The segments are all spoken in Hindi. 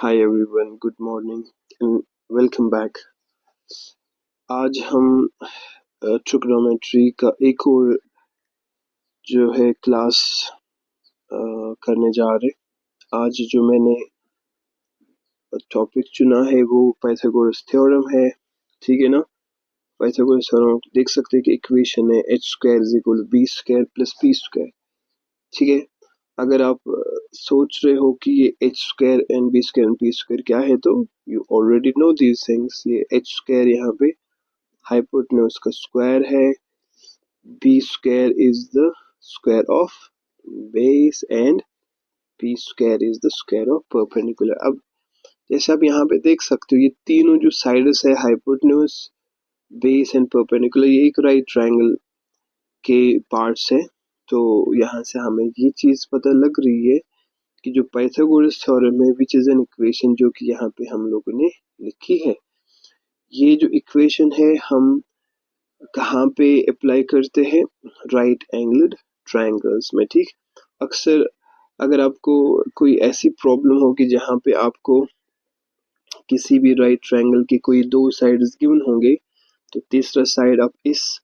Hi everyone, good morning and welcome back. आज हम ट्रिग्नोमेट्री का एक और जो है क्लास करने जा रहे। आज जो मैंने टॉपिक चुना है वो पाइथागोरस थ्योरम है, ठीक है ना। पाइथागोरस थ्योरम देख सकते हैं कि इक्वेशन है h² = b² + p², ठीक है। अगर आप सोच रहे हो कि ये h² and b² and p² क्या है, तो you already know these things. ये h² यहाँ पे हाइपोटेन्यूज का स्क्वायर है, b² is the square of base and p² is the square of perpendicular. अब जैसे आप यहाँ पे देख सकते हो, ये तीनों जो साइड्स है, हाइपोटेन्यूज, बेस एंड परपेंडिकुलर, ये एक राइट ट्रायंगल के पार्ट्स है। तो यहाँ से हमें ये चीज पता लग रही है कि जो पाइथागोरस थ्योरम है, विच इज एन इक्वेशन, जो कि यहाँ पे हम लोगों ने लिखी है, ये जो इक्वेशन है हम कहाँ पे अप्लाई करते हैं? राइट एंगल्ड ट्रायंगल्स में, ठीक। अक्सर अगर आपको कोई ऐसी प्रॉब्लम होगी जहाँ पे आपको किसी भी राइट ट्रायंगल के कोई दो साइड्स गिवन होंगे, तो तीसरा साइड आप इस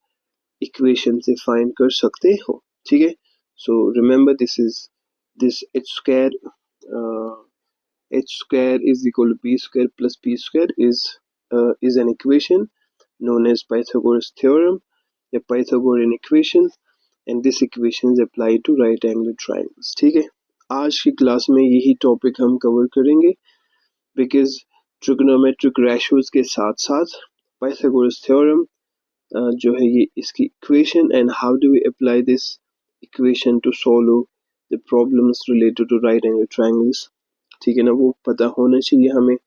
इक्वेशन से फाइंड कर सकते हो, ठीक है। So remember this is this h² is equal to b² plus p² is an equation known as Pythagoras theorem, a Pythagorean equation, and this equation is applied to right angle triangles, ठीक है। आज की क्लास में यही टॉपिक हम कवर करेंगे, बिकॉज ट्रिग्नोमेट्रिक रेशियोज के साथ साथ पाइथागोरस थ्योरम जो है ये इसकी equation, and how do we apply this equation to solve the problems related to right angle triangles, ठीक है ना, वो पता होना चाहिए हमें।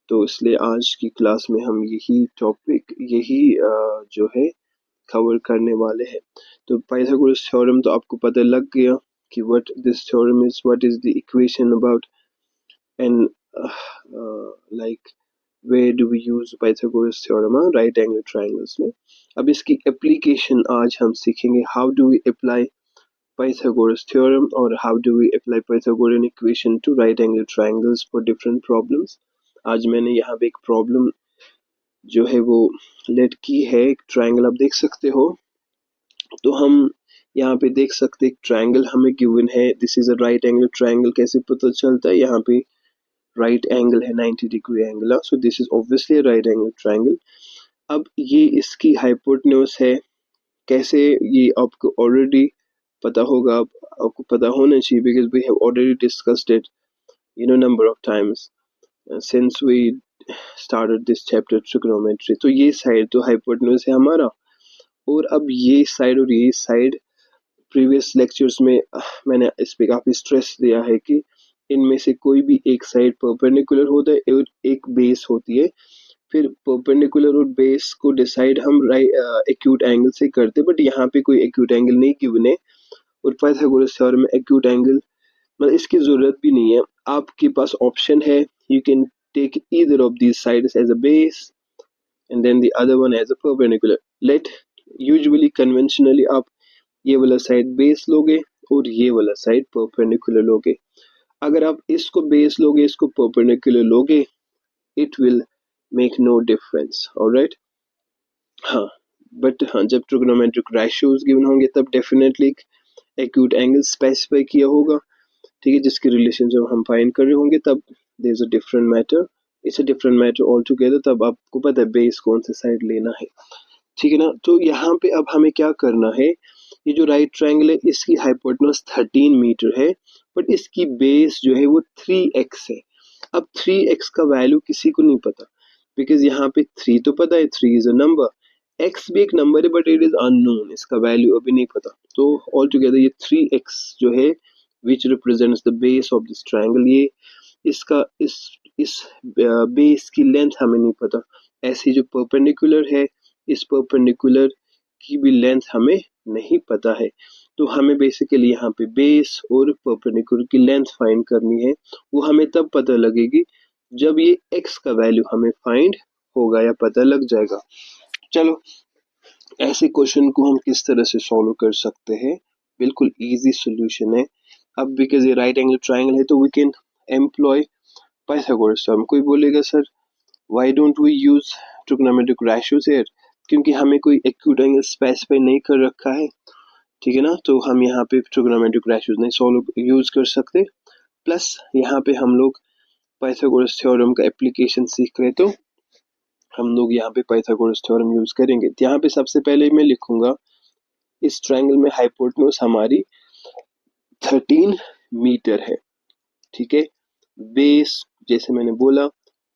तो इसलिए आज की क्लास में हम यही टॉपिक जो है कवर करने वाले हैं। तो पाइथागोरस थ्योरम तो आपको पता लग गया कि what this theorem is, what is the equation about, and like where do we use Pythagoras theorem right angle triangles में। अब इसकी एप्लीकेशन आज हम सीखेंगे, how do we apply Pythagoras theorem और how do we apply Pythagorean equation to right angle triangles for different problems। आज मैंने यहाँ पे एक प्रॉब्लम जो है वो लेट की है, एक ट्रायंगल आप देख सकते हो। तो हम यहाँ पे देख सकते हैं ट्रायंगल हमें गिवन है, this is a right angle triangle. कैसे पता चलता है? यहाँ पे राइट एंगल है 90 degree angle, so this is obviously right angle triangle. अब ये इसकी हाइपोटेन्यूज है, कैसे ये आपको ऑलरेडी पता होगा, आपको पता होना चाहिए, because we have already discussed it number of times since we started this chapter trigonometry. तो ये साइड तो हाइपोटेन्यूज है हमारा, और अब ये साइड और ये साइड प्रीवियस लेक्चर्स में मैंने इस पे काफी स्ट्रेस दिया है कि इनमें से कोई भी एक साइड परपेंडिकुलर होता है और एक बेस होती है। फिर परपेंडिकुलर और बेस को डिसाइड हम एक्यूट एंगल से करते, बट यहाँ पे कोई एक्यूट एंगल नहीं गिवन है, और पाइथागोरस थ्योरम में एक्यूट एंगल मतलब इसकी जरूरत भी नहीं है। आपके पास ऑप्शन है, you can take either of these sides as a base and then the other one as a perpendicular. Let usually conventionally आप ये वाला साइड बेस लोगे और ये वाला साइड परपेंडिकुलर लोगे। अगर आप इसको बेस लोगे, इसको परपेंडिकुलर लोगे, it will make no difference, alright. हाँ, बट हाँ, जब ट्रिग्नोमेट्रिक रेशियोज गिवन होंगे तब डेफिनेटली एक्यूट एंगल स्पेसिफाई किया होगा, ठीक है, जिसके रिलेशन जब हम फाइंड कर रहे होंगे तब there is a different matter, it's a different matter altogether. तब आपको पता है बेस कौन सा साइड लेना है, ठीक है ना। तो यहाँ पे अब हमें क्या करना है, ये जो राइट ट्रायंगल है इसकी हाइपोटेन्यूज 13 मीटर है, बट इसकी बेस जो है वो 3x है। अब 3x का वैल्यू किसी को नहीं पता, बिकॉज यहाँ पे 3 तो पता है, 3 इज अ नंबर, x भी एक नंबर है बट इट इज अननोन, इसका वैल्यू अभी नहीं पता। तो ऑल टुगेदर ये 3x जो है विच represents the base of this triangle, ये इसका इस बेस की लेंथ हमें नहीं पता। ऐसे जो परपेंडिकुलर है, इस परपेंडिकुलर की भी लेंथ हमें नहीं पता है। तो हमें बेसिकली यहाँ पे बेस और परपेंडिकुलर की लेंथ फाइंड करनी है। वो हमें तब पता लगेगी जब ये x का वैल्यू हमें फाइंड होगा या पता लग जाएगा। चलो, ऐसे क्वेश्चन को हम किस तरह से सॉल्व कर सकते हैं? बिल्कुल इजी सॉल्यूशन है। अब बिकॉज ये राइट एंगल ट्रायंगल है तो we can employ Pythagoras theorem. कोई बोलेगा sir why don't we use trigonometric ratios here, क्योंकि हमें कोई एक्यूट एंगल स्पेसिफाई नहीं कर रखा है, ठीक है ना, तो हम यहाँ पे ट्रिग्नोमेट्रिक रेशियोज नहीं सॉल्व यूज कर सकते। प्लस यहाँ पे हम लोग पाइथागोरस थ्योरम का एप्लीकेशन सीख रहे, तो हम लोग यहाँ पे पाइथागोरस थ्योरम यूज करेंगे। तो यहाँ पे सबसे पहले मैं लिखूंगा इस ट्रायंगल में हाइपोटेन्यूज हमारी 13 मीटर है, ठीक है। बेस जैसे मैंने बोला,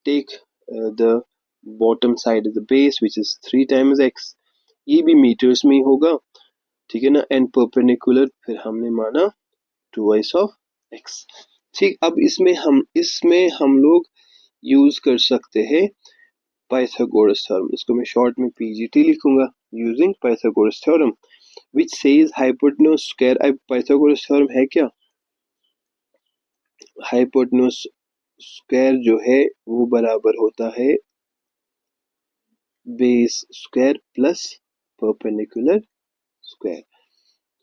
take the bottom side the base which is 3 times x, ये भी मीटर्स में ही होगा, ठीक है ना। एंड परपेंडिकुलर फिर हमने माना 2y ऑफ x, ठीक। अब इसमें हम लोग यूज कर सकते हैं पाइथागोरस थ्योरम, इसको मैं शॉर्ट में पीजीटी लिखूंगा, using Pythagoras theorem which says hypotenuse square। अब पाइथागोरस थ्योरम है क्या, हाइपोटेन्यूज स्क्वायर जो है वो बराबर होता है base square plus perpendicular square.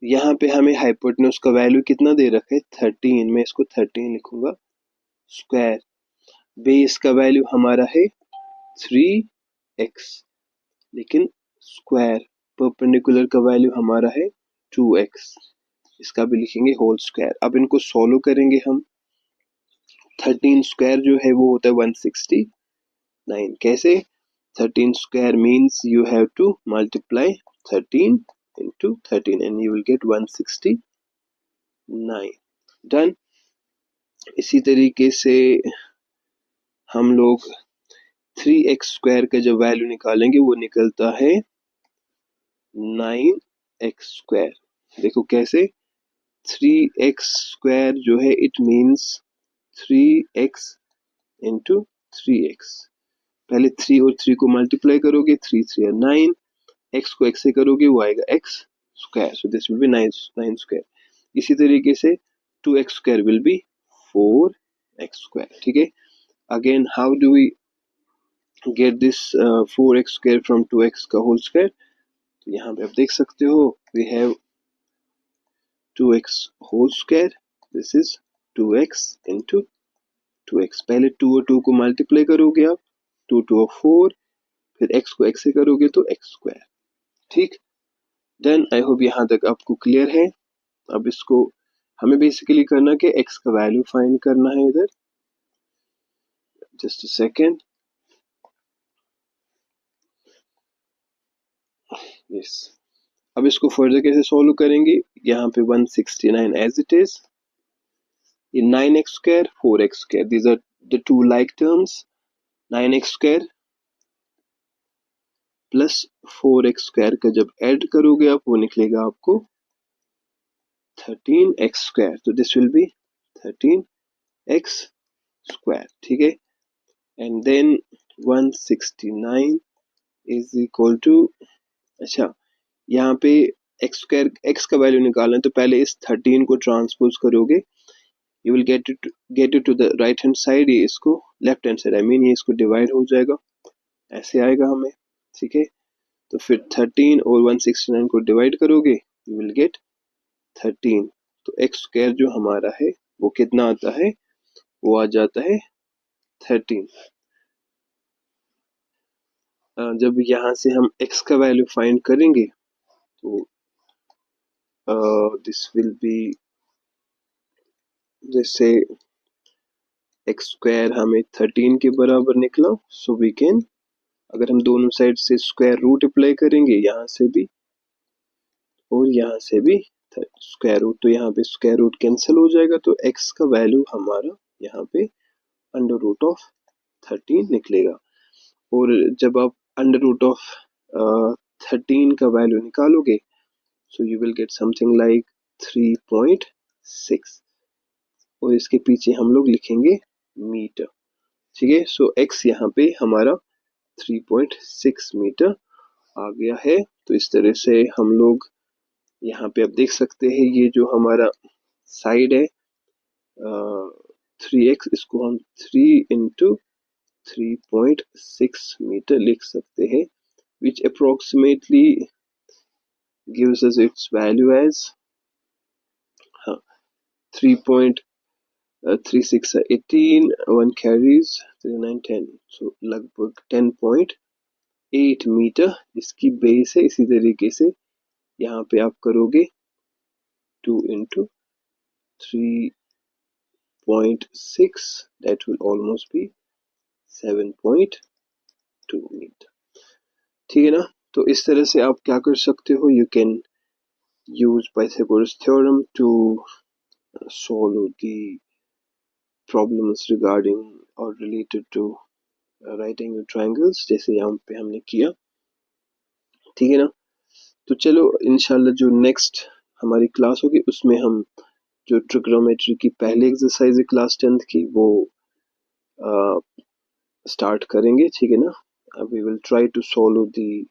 यहाँ पे हमें हाइपोटेन्यूज का वैल्यू कितना दे रखा है 13, मैं इसको 13 लिखूंगा स्क्वायर। बेस का वैल्यू हमारा है 3x, लेकिन स्क्वायर। परपेंडिकुलर का वैल्यू हमारा है 2x, इसका भी लिखेंगे होल स्क्वायर। अब इनको सॉल्व करेंगे हम। 13 स्क्वायर जो है वो होता है 169। कैसे, 13 square means you have to multiply 13 into 13 and you will get 169। Done. इसी तरीके से हम लोग 3x स्क्वायर का जब वैल्यू निकालेंगे वो निकलता है 9x स्क्वायर। देखो कैसे, 3x स्क्वायर जो है it means 3x into 3x। पहले 3 और 3 को मल्टीप्लाई करोगे, 3 3 9, x को x से करोगे वो आएगा x square, so this will be 9 square. इसी तरीके से 2x square will be 4x square, ठीक है। Again how do we get this 4x square from 2x का होल स्क्वायर, तो यहाँ पे आप देख सकते हो we have 2x whole square, this is 2x into 2x। पहले 2 और 2 को मल्टीप्लाई करोगे आप, 2 2 4, फिर x को x से करोगे तो x स्क्वायर, ठीक। देन आई होप यहाँ तक आपको क्लियर है। अब इसको हमें बेसिकली करना कि x का वैल्यू फाइंड करना है इधर, जस्ट अ सेकेंड। यस, अब इसको फर्दर कैसे सॉल्व करेंगे, यहाँ पे 169 एज इट इज, ये 9x square 4x square, these are the two like terms. 9x square plus 4x square का जब ऐड करोगे आप वो निकलेगा आपको 13x स्क्वायर, तो this will be 13x square, ठीक है। And then 169 is equal to, अच्छा यहाँ पे x स्क्वायर x का वैल्यू निकालना है तो पहले इस 13 को ट्रांसपोज करोगे, you will get it to the right hand side, ये इसको left hand side I mean ये इसको डिवाइड हो जाएगा, ऐसे आएगा हमें, ठीक है। तो फिर 13 और 169 को डिवाइड करोगे यू विल गेट 13, तो x स्क्वायर जो हमारा है वो कितना आता है, वो आ जाता है 13। जब यहाँ से हम x का वैल्यू फाइंड करेंगे तो दिस विल बी, जैसे x स्क्वायर हमें 13 के बराबर निकला, सो वी कैन, अगर हम दोनों साइड से स्क्वायर रूट अप्लाई करेंगे यहाँ से भी और यहाँ से भी स्क्वायर रूट, तो यहाँ पे स्क्वायर रूट कैंसिल हो जाएगा, तो x का वैल्यू हमारा यहाँ पे अंडर रूट ऑफ 13 निकलेगा। और जब आप अंडर रूट ऑफ 13 का वैल्यू निकालोगे so you will get something like 3.6, और इसके पीछे हम लोग लिखेंगे मीटर, ठीक है। सो x यहाँ पे हमारा 3.6 मीटर आ गया है। तो इस तरह से हम लोग यहाँ पे आप देख सकते हैं ये जो हमारा साइड है 3x, इसको हम 3 इंटू 3.6 मीटर लिख सकते हैं, which approximately gives us its value as 3.6 3 6 18, 1 carries 3 9 10, so लगभग 10.8 मीटर इसकी बेस है। इसी तरीके से यहाँ पे आप करोगे 2 into 3.6, that will almost be 7.2 metre. ठीक है ना। तो इस तरह से आप क्या कर सकते हो, you can use Pythagoras theorem to solve the problems regarding or related to right angle triangles, जैसे यहाँ पे हमने किया। ठीक है ना। तो चलो इंशाल्लाह जो नेक्स्ट हमारी क्लास होगी उसमें हम जो ट्रिग्नोमेट्री की पहली एक्सरसाइज है क्लास 10th की वो स्टार्ट करेंगे। ठीक है ना। We will try to solve the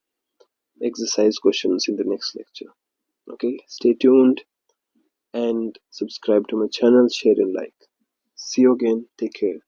exercise questions in the next lecture. Okay, stay tuned and subscribe to my channel, share and like. See you again. Take care.